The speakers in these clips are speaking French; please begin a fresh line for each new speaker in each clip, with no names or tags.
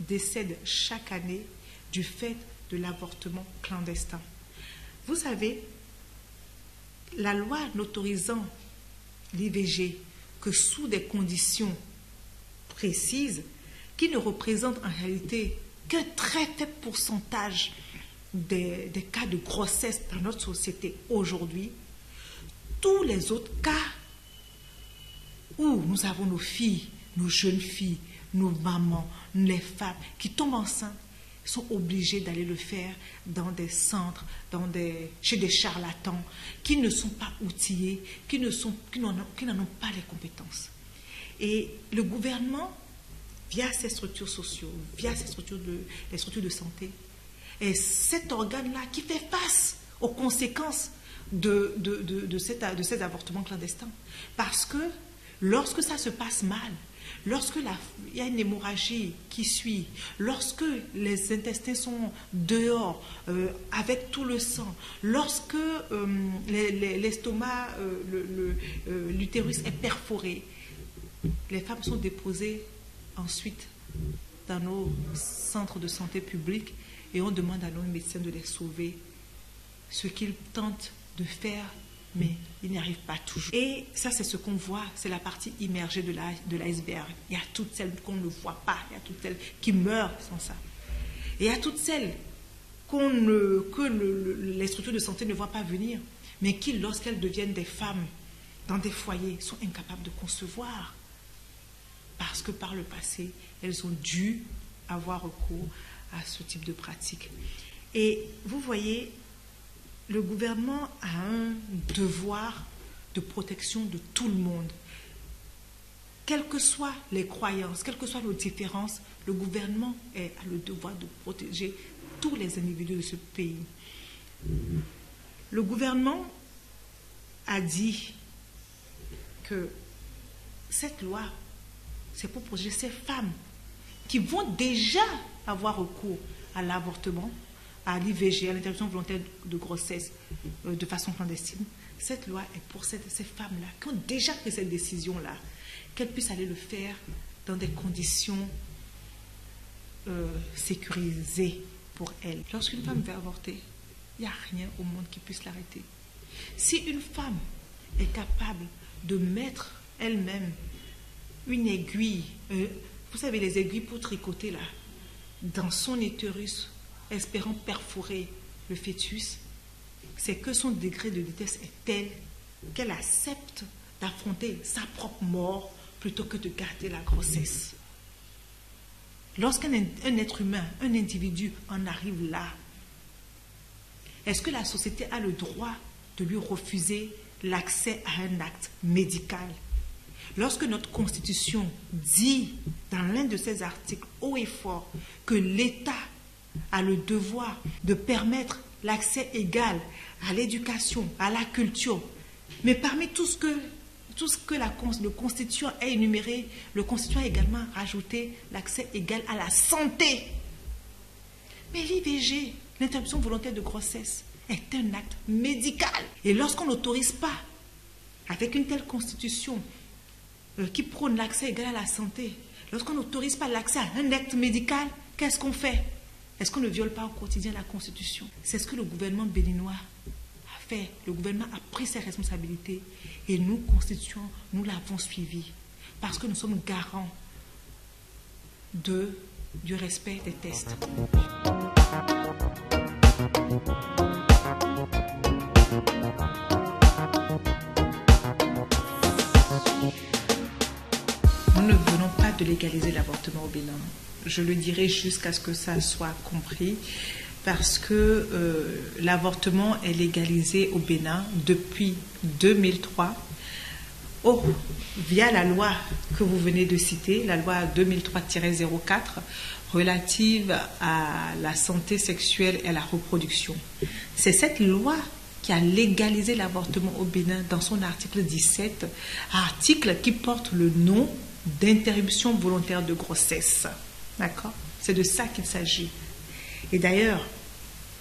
décèdent chaque année du fait de l'avortement clandestin. Vous savez, la loi n'autorisant l'IVG que sous des conditions précises, qui ne représentent en réalité qu'un très faible pourcentage des cas de grossesse dans notre société aujourd'hui, tous les autres cas où nous avons nos filles, nos jeunes filles, nos mamans, les femmes qui tombent enceintes, sont obligées d'aller le faire dans des centres, chez des charlatans qui ne sont pas outillés, qui n'en ont pas les compétences. Et le gouvernement, via ses structures sociales, via les structures de santé, est cet organe-là qui fait face aux conséquences de cet avortement clandestin. Parce que lorsque ça se passe mal, lorsque il y a une hémorragie qui suit, lorsque les intestins sont dehors avec tout le sang, lorsque l'estomac, l'utérus est perforé, les femmes sont déposées ensuite dans nos centres de santé publics et on demande à nos médecins de les sauver, ce qu'ils tentent de faire, mais ils n'y arrivent pas toujours. Et ça, c'est ce qu'on voit, c'est la partie immergée de l'iceberg. Il y a toutes celles qu'on ne voit pas, il y a toutes celles qui meurent sans ça. Et il y a toutes celles les structures de santé ne voient pas venir, mais qui, lorsqu'elles deviennent des femmes dans des foyers, sont incapables de concevoir. Parce que par le passé, elles ont dû avoir recours à ce type de pratique. Et vous voyez, le gouvernement a un devoir de protection de tout le monde. Quelles que soient les croyances, quelles que soient nos différences, le gouvernement a le devoir de protéger tous les individus de ce pays. Le gouvernement a dit que cette loi, c'est pour protéger ces femmes qui vont déjà avoir recours à l'avortement, à l'IVG, à l'interruption volontaire de grossesse de façon clandestine. Cette loi est pour ces femmes-là qui ont déjà pris cette décision-là, qu'elles puissent aller le faire dans des conditions sécurisées pour elles. Lorsqu'une femme veut avorter, il n'y a rien au monde qui puisse l'arrêter. Si une femme est capable de mettre elle-même une aiguille, vous savez les aiguilles pour tricoter là, dans son utérus, espérant perforer le fœtus, c'est que son degré de détresse est tel qu'elle accepte d'affronter sa propre mort plutôt que de garder la grossesse. Lorsqu'un être humain, un individu en arrive là, est-ce que la société a le droit de lui refuser l'accès à un acte médical? Lorsque notre Constitution dit, dans l'un de ses articles haut et fort, que l'État a le devoir de permettre l'accès égal à l'éducation, à la culture, mais parmi tout ce que le Constituant a énuméré, le Constituant a également rajouté l'accès égal à la santé. Mais l'IVG, l'interruption volontaire de grossesse, est un acte médical. Et lorsqu'on n'autorise pas, avec une telle Constitution, qui prône l'accès égal à la santé, lorsqu'on n'autorise pas l'accès à un acte médical, qu'est-ce qu'on fait? Est-ce qu'on ne viole pas au quotidien la Constitution? C'est ce que le gouvernement béninois a fait. Le gouvernement a pris ses responsabilités et nous, constituants, nous l'avons suivi parce que nous sommes garants du respect des tests. Nous ne venons pas de légaliser l'avortement au Bénin. Je le dirai jusqu'à ce que ça soit compris, parce que l'avortement est légalisé au Bénin depuis 2003, via la loi que vous venez de citer, la loi 2003-04, relative à la santé sexuelle et à la reproduction. C'est cette loi qui a légalisé l'avortement au Bénin dans son article 17, article qui porte le nom d'interruption volontaire de grossesse. D'accord? C'est de ça qu'il s'agit. Et d'ailleurs,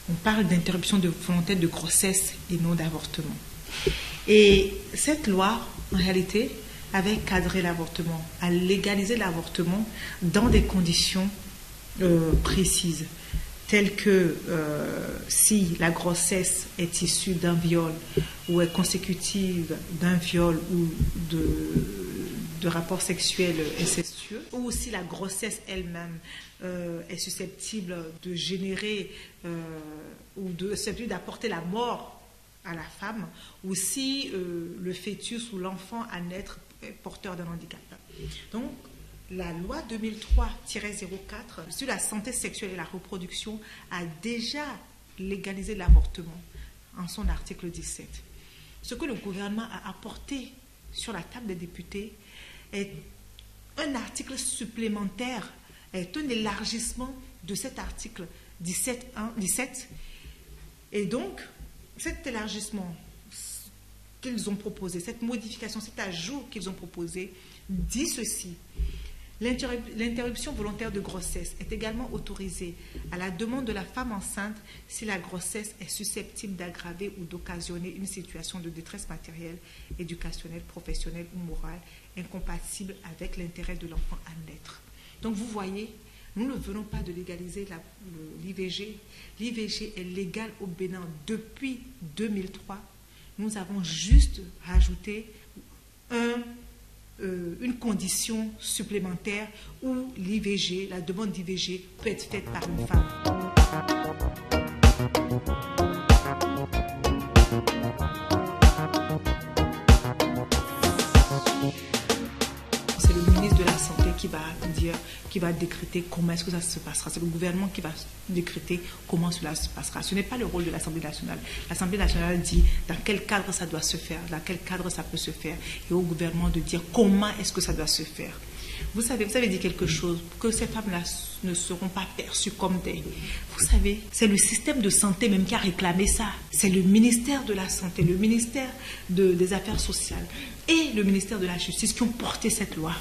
on parle d'interruption volontaire de grossesse et non d'avortement. Et cette loi, en réalité, avait cadré l'avortement, a légalisé l'avortement dans des conditions précises, telles que si la grossesse est issue d'un viol ou est consécutive d'un viol ou de rapports sexuels incestueux, ou si la grossesse elle-même est susceptible de générer ou susceptible d'apporter la mort à la femme, ou si le fœtus ou l'enfant à naître est porteur d'un handicap. Donc, la loi 2003-04 sur la santé sexuelle et la reproduction a déjà légalisé l'avortement en son article 17. Ce que le gouvernement a apporté sur la table des députés est un article supplémentaire, est un élargissement de cet article 17. Et donc, cet élargissement qu'ils ont proposé, cette modification, cet ajout qu'ils ont proposé, dit ceci. L'interruption volontaire de grossesse est également autorisée à la demande de la femme enceinte si la grossesse est susceptible d'aggraver ou d'occasionner une situation de détresse matérielle, éducationnelle, professionnelle ou morale incompatible avec l'intérêt de l'enfant à naître. Donc vous voyez, nous ne venons pas de légaliser l'IVG. L'IVG est légal au Bénin depuis 2003. Nous avons juste rajouté une condition supplémentaire où l'IVG, la demande d'IVG peut être faite par une femme. C'est le ministre de la Santé qui va décréter comment est-ce que ça se passera. C'est le gouvernement qui va décréter comment cela se passera. Ce n'est pas le rôle de l'Assemblée nationale. L'Assemblée nationale dit dans quel cadre ça doit se faire, dans quel cadre ça peut se faire, et au gouvernement de dire comment est-ce que ça doit se faire. Vous avez dit quelque chose, que ces femmes-là ne seront pas perçues comme des... Vous savez, c'est le système de santé même qui a réclamé ça. C'est le ministère de la Santé, le ministère des Affaires sociales et le ministère de la Justice qui ont porté cette loi.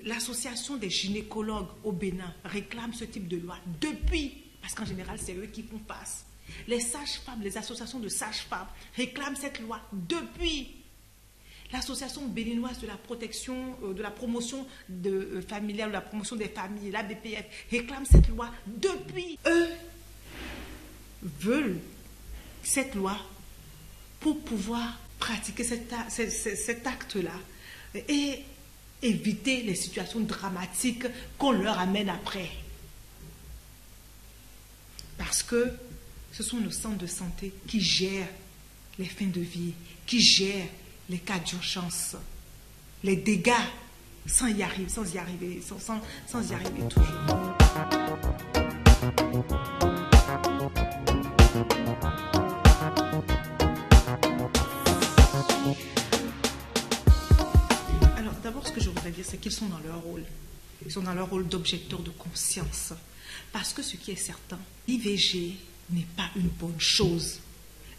L'association des gynécologues au Bénin réclame ce type de loi depuis, parce qu'en général, c'est eux qui font face. Les sages-femmes, les associations de sages-femmes réclament cette loi depuis. L'association béninoise de la protection, de la promotion familiale, de la promotion des familles, la BPF, réclame cette loi depuis. Eux veulent cette loi pour pouvoir pratiquer cet acte-là et éviter les situations dramatiques qu'on leur amène après. Parce que ce sont nos centres de santé qui gèrent les fins de vie, qui gèrent les cas d'urgence, les dégâts, sans y arriver toujours. Alors, d'abord, ce que je voudrais dire, c'est qu'ils sont dans leur rôle. Ils sont dans leur rôle d'objecteurs de conscience. Parce que ce qui est certain, l'IVG n'est pas une bonne chose.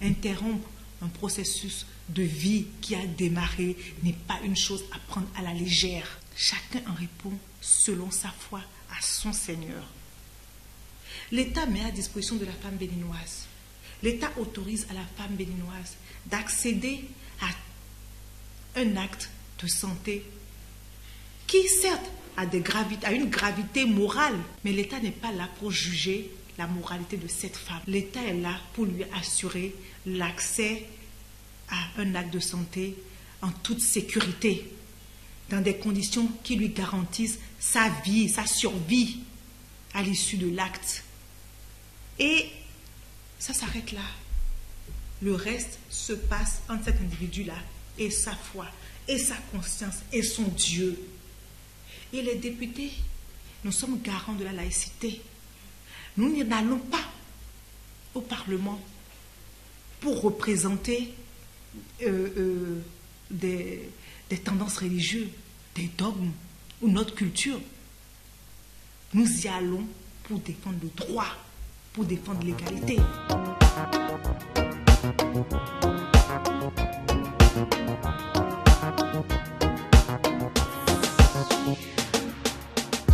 Interrompre un processus de vie qui a démarré n'est pas une chose à prendre à la légère. Chacun en répond selon sa foi à son Seigneur. L'État met à disposition de la femme béninoise. L'État autorise à la femme béninoise d'accéder à un acte de santé qui, certes, a une gravité morale, mais l'État n'est pas là pour juger la moralité de cette femme. L'État est là pour lui assurer l'accès à un acte de santé en toute sécurité, dans des conditions qui lui garantissent sa vie, sa survie à l'issue de l'acte. Et ça s'arrête là. Le reste se passe entre cet individu-là et sa foi, et sa conscience, et son Dieu. Et les députés, nous sommes garants de la laïcité. Nous n'allons pas au Parlement pour représenter des tendances religieuses, des dogmes ou notre culture. Nous y allons pour défendre le droit, pour défendre l'égalité.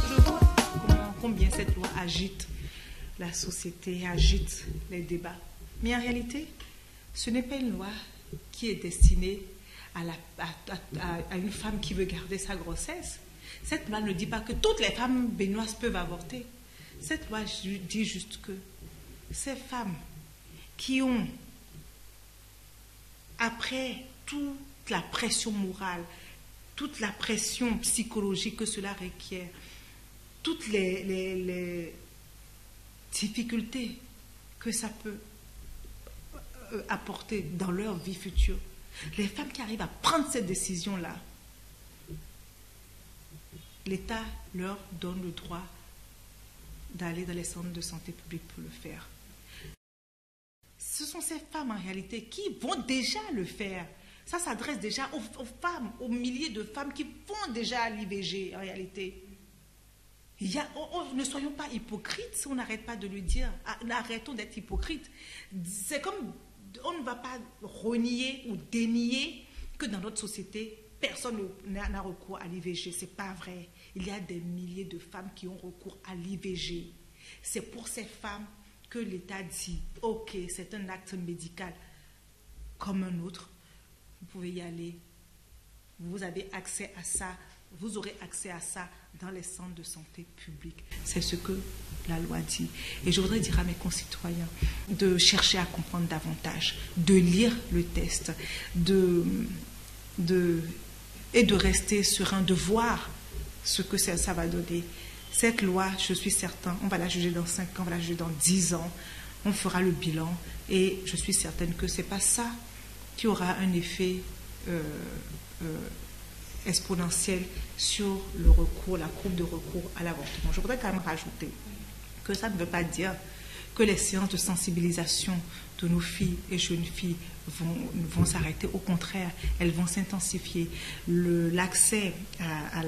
Je vois combien cette loi agite la société, agite les débats. Mais en réalité, ce n'est pas une loi qui est destinée à une femme qui veut garder sa grossesse. Cette loi ne dit pas que toutes les femmes béninoises peuvent avorter. Cette loi dit juste que ces femmes qui ont, après toute la pression morale, toute la pression psychologique que cela requiert, toutes les difficultés que ça peut apporter dans leur vie future, les femmes qui arrivent à prendre cette décision-là, l'État leur donne le droit d'aller dans les centres de santé publique pour le faire. Ce sont ces femmes en réalité qui vont déjà le faire. Ça s'adresse déjà aux femmes, aux milliers de femmes qui vont déjà à l'IVG en réalité. Ne soyons pas hypocrites, on n'arrête pas de le dire. Arrêtons d'être hypocrites. C'est comme on ne va pas renier ou dénier que dans notre société, personne n'a recours à l'IVG. Ce n'est pas vrai. Il y a des milliers de femmes qui ont recours à l'IVG. C'est pour ces femmes que l'État dit, ok, c'est un acte médical comme un autre. Vous pouvez y aller. Vous avez accès à ça. Vous aurez accès à ça dans les centres de santé publics. C'est ce que la loi dit. Et je voudrais dire à mes concitoyens de chercher à comprendre davantage, de lire le test, et de rester serein, de voir ce que ça va donner. Cette loi, je suis certain, on va la juger dans 5 ans, on va la juger dans 10 ans, on fera le bilan, et je suis certaine que ce n'est pas ça qui aura un effet exponentielle sur le recours, la courbe de recours à l'avortement. Je voudrais quand même rajouter que ça ne veut pas dire que les séances de sensibilisation de nos filles et jeunes filles vont s'arrêter. Au contraire, elles vont s'intensifier. L'accès en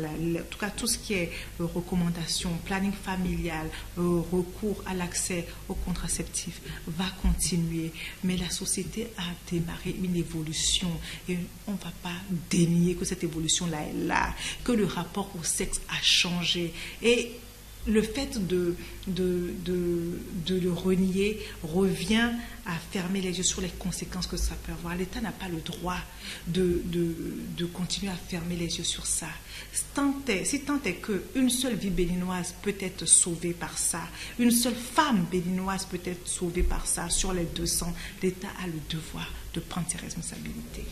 tout cas tout ce qui est recommandations, planning familial, recours à l'accès aux contraceptifs va continuer. Mais la société a démarré une évolution et on ne va pas dénier que cette évolution-là est là, que le rapport au sexe a changé. Et le fait de le renier revient à fermer les yeux sur les conséquences que ça peut avoir. L'État n'a pas le droit de continuer à fermer les yeux sur ça. Si tant est qu'une seule vie béninoise peut être sauvée par ça, une seule femme béninoise peut être sauvée par ça, sur les 200, l'État a le devoir de prendre ses responsabilités.